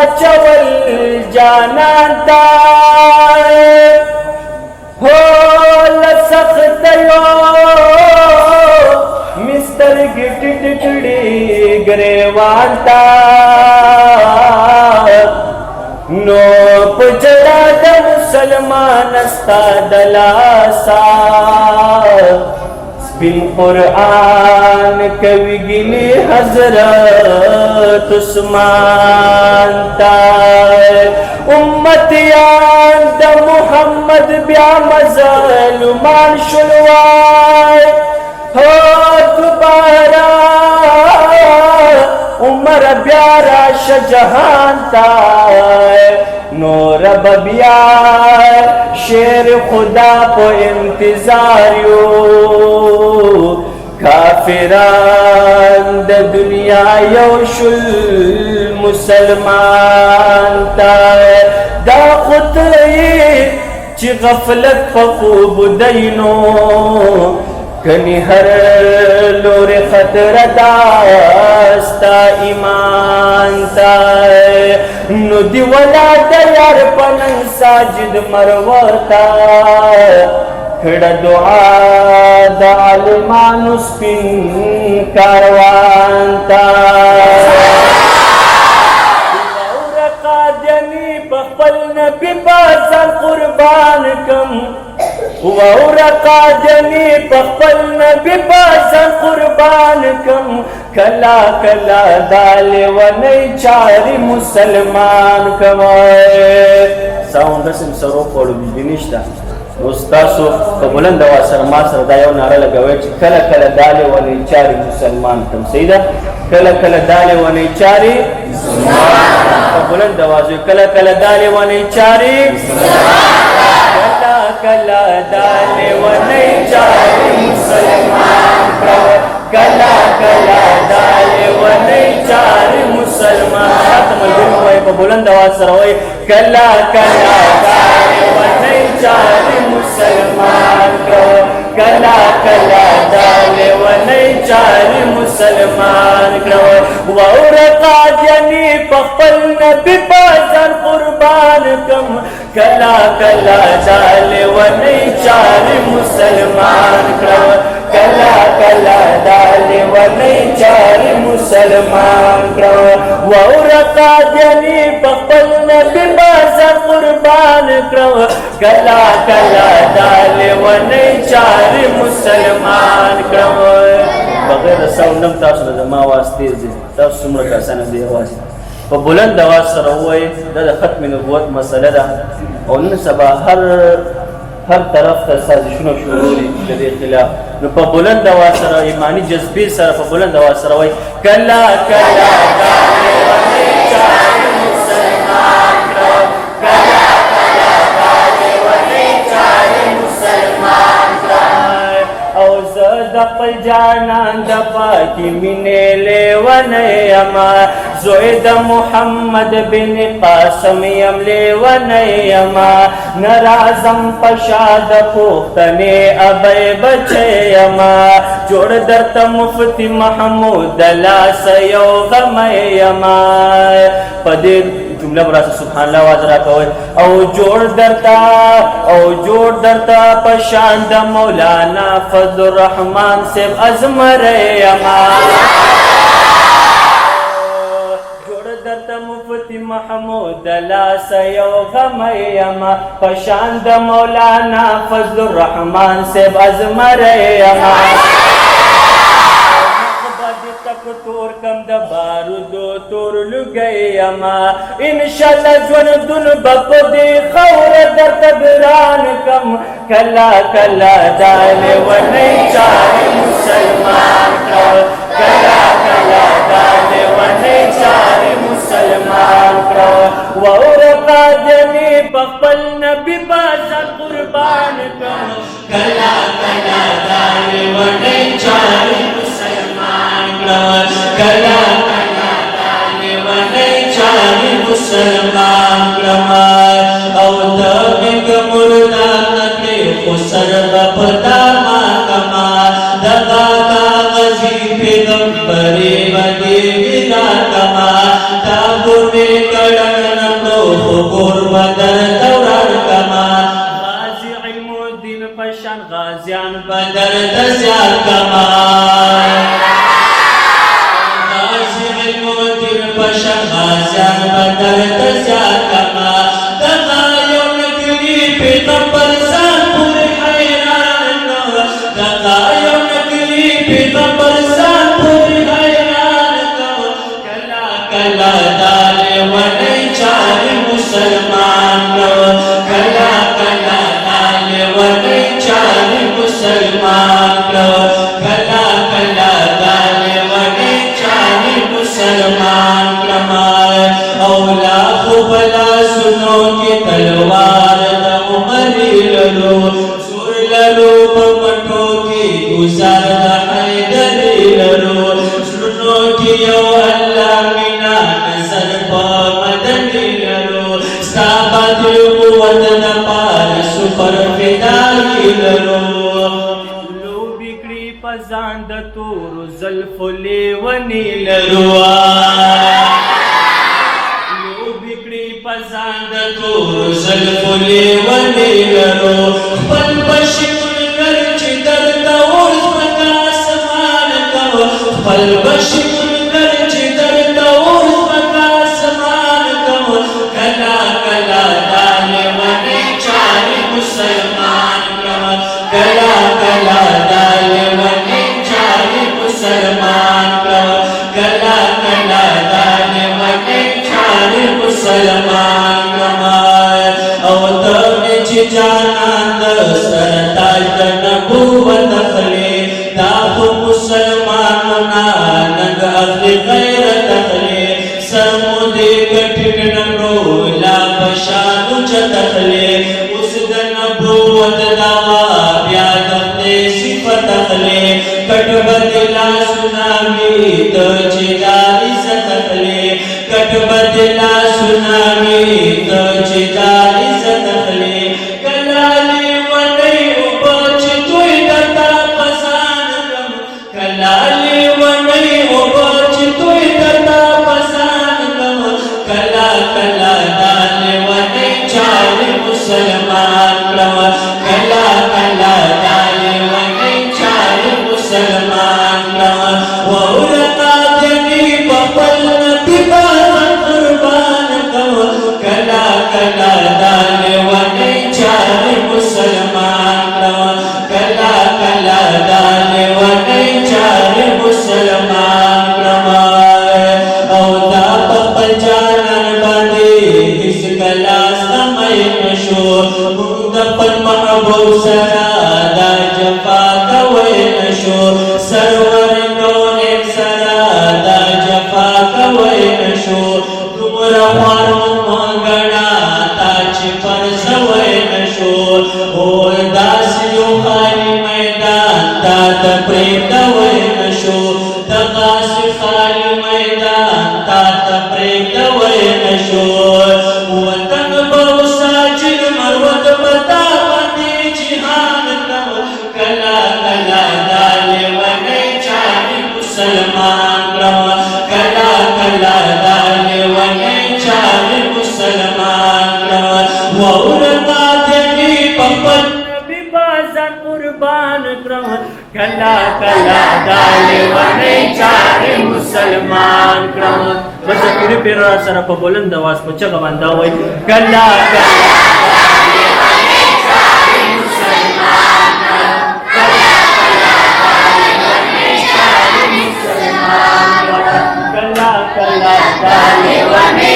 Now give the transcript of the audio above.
واچول جانان تا هو لسخت یو مستر گټ ټکړي ګریوان تا نو پجړه د مسلمان استا دلاسا سپین قرآن کوي ګني حضرت عثمان تا امتیان د محمد بیا مظلومان شلوای هو دوباره عمر بیا راش جهان تا نور بیا شیر خدا په انتظار یو کافران د دنیا یو شل مسلمان تا دا خدای چې غفلت په خوب دینو کنی هر لور خطر داستا ایمان تا نو دی ولا دیار پنن ساجد مروتا کھڑا دعا دا علمانو سپین کاروان تا اور قادیانی بخبل نبی بازن قربان کم اور قادیانی بخبل نبی بازن قربان کم کلا کلا دال ونی چاری مسلمان کمائے ساؤنڈ سم سرو پڑو بینشتا استاسو په بلند اواز سره ما سره دا یو ناره لګوي چې کله کله دالې ونې چارې مسلمان کم صحیح ده کله کله دالې ونې چارې په بلند اواز کله کله دالې ونې چارې کله کله دالې ونې چارې مسلمان کله کله دالې ونې چارې مسلمان ختم وای په بلند اواز سره وای کله کله دالې ونې چارې مسلمان کلا کلا دالے ونی چاری مسلمان وور قادیانی پخپل نبی بازن قربان کم کلا کلا دالے ونی چاری مسلمان کلا کلا دالے ونی چاری مسلمان وور قادیانی پخپل نبی بازن قربان کلا کلا دالے ونی چاری مسلمان بغیر ساوندم تاسو د ما आवाज تیز دی تاسو څومره کسانه دی आवाज په بلند आवाज سره وای د ختم نبوت مسله ده او نن سبا هر طرف ته سازشونه شروع دي د دې خلاف نو په بلند आवाज سره ایمانی جذبې سره په بلند आवाज سره وای کلا کلا دالې ونی چاری مسلمان کلا خپل جانان د پاکی مینې لیونی یما زوی د محمد بن قاسم یم لیونی یما نرازم پشا د پوښتنې ابی بچی یما جوړ درته مفتی محمود لاس یو غمی یما په دې جمله براسه سبحان الله आवाज راکوي او جوړ درتا پشان د مولانا فضل الرحمن سے ازمر یما جوړ درتا مفتی محمود لاس یو غم یما پشان د مولانا فضل الرحمن سے ازمر یما تور کم د بارودو تور لګي یما انشاءالله ژوند دن بپ دی خور درته ګران کم کلا کلا دالې ونی چارې مسلمان کلا کلا دالې ونی چارې مسلمان وور قادیانی پخپل نبی بازن قربان کم کلا کلا دالې ونی چارې کلا کلا دالې ونی چارې مسلمان او تبک مردانتی خسر بپتا ما کما دقا کاغذی پیغمبری ودی وینا کما تابو میں کڑن ګور بدر دوران کما غازی علم الدین پشان غازیان بدر تزیاد کما غازی علم الدین پشان غازیان بدر تزیاد کما دغا یو نگری پیغمبر ځان پورې حیران کړ دغا یو نگری پیغمبر ځان پورې حیران کړ کلا کلا دال ونی چار مسلمان کړ کلا کلا دال ونی چار مسلمان کړ کلا کلا دال ونی چار مسلمان کړه او لا خو بلا سنو کی تلوار د عمر لرو سور لرو په مټو کی گزار د حیدر لرو سنو کی یو الله مینا نظر په مدنی لرو ستابت قوت د پار سپر فدای لرو لو بکړي پزان د تور زلف لیونی لرو پزان د تور زلف لیونی لرو خپل بشکر کر چې درته اوس پکا اسمان کو خپل بشکر کر چې درته اوس پکا اسمان کو کلا کلا دال ونی چار مسلمان کړه کلا کلا دال ونی چار مسلمان کړه کلا کلا دال ونی چار مسلمان کمال او تمہیں چی جانان دستر تاج در نبوت اخلی داخو مسلمانونا ننگ اخلی غیرت اخلی سرمودی کٹک نمرو لا بشانو چت اخلی اس در نبوت دعوا بیاد اخلی صفت اخلی کٹ بدلا سناوی تو چی دا عزت اخلی کٹ بدلا سناوی تو چی دا عزت اخلی کلالی ونی اوبچ توی درتا پسان کم کلالی ونی اوبچ توی درتا پسان کم کلا کلا دال ونی چار مسلمان کم کلا کلا دال ونی چار مسلمان کم وورقا دنی بپل نبی بازن قربان کم کلا کلا دال ونی چار مسلمان کم کلا کلا دال ونی چار مسلمان کم او دا بپل جانان باندې هیڅ کلا سمای نشو موږ د خپل محبوب سره دا جفا کوي نشو سرور کونین سره دا جفا کوي نشو دومره خوار مونږګنا تا چې پر سوي نشو اور داسې یو خالي میدان تا ته پرېږدوی نشو دغاسې خالي میدان تا ته پرېږدوی نشو وطن به وساجد مروت په تا باندې جهان کړم کلا کلا دال ونی چار مسلمان کړم کلا کلا دال ونی چار مسلمان کړم وورقا دنی پپن نبی بازان قربان کړم کلا کلا دال ونی چار مسلمان کړم بس پیر پیر را سره په بلند आवाज په چغه باندې وای کلا کلا کلا کلا دال ونی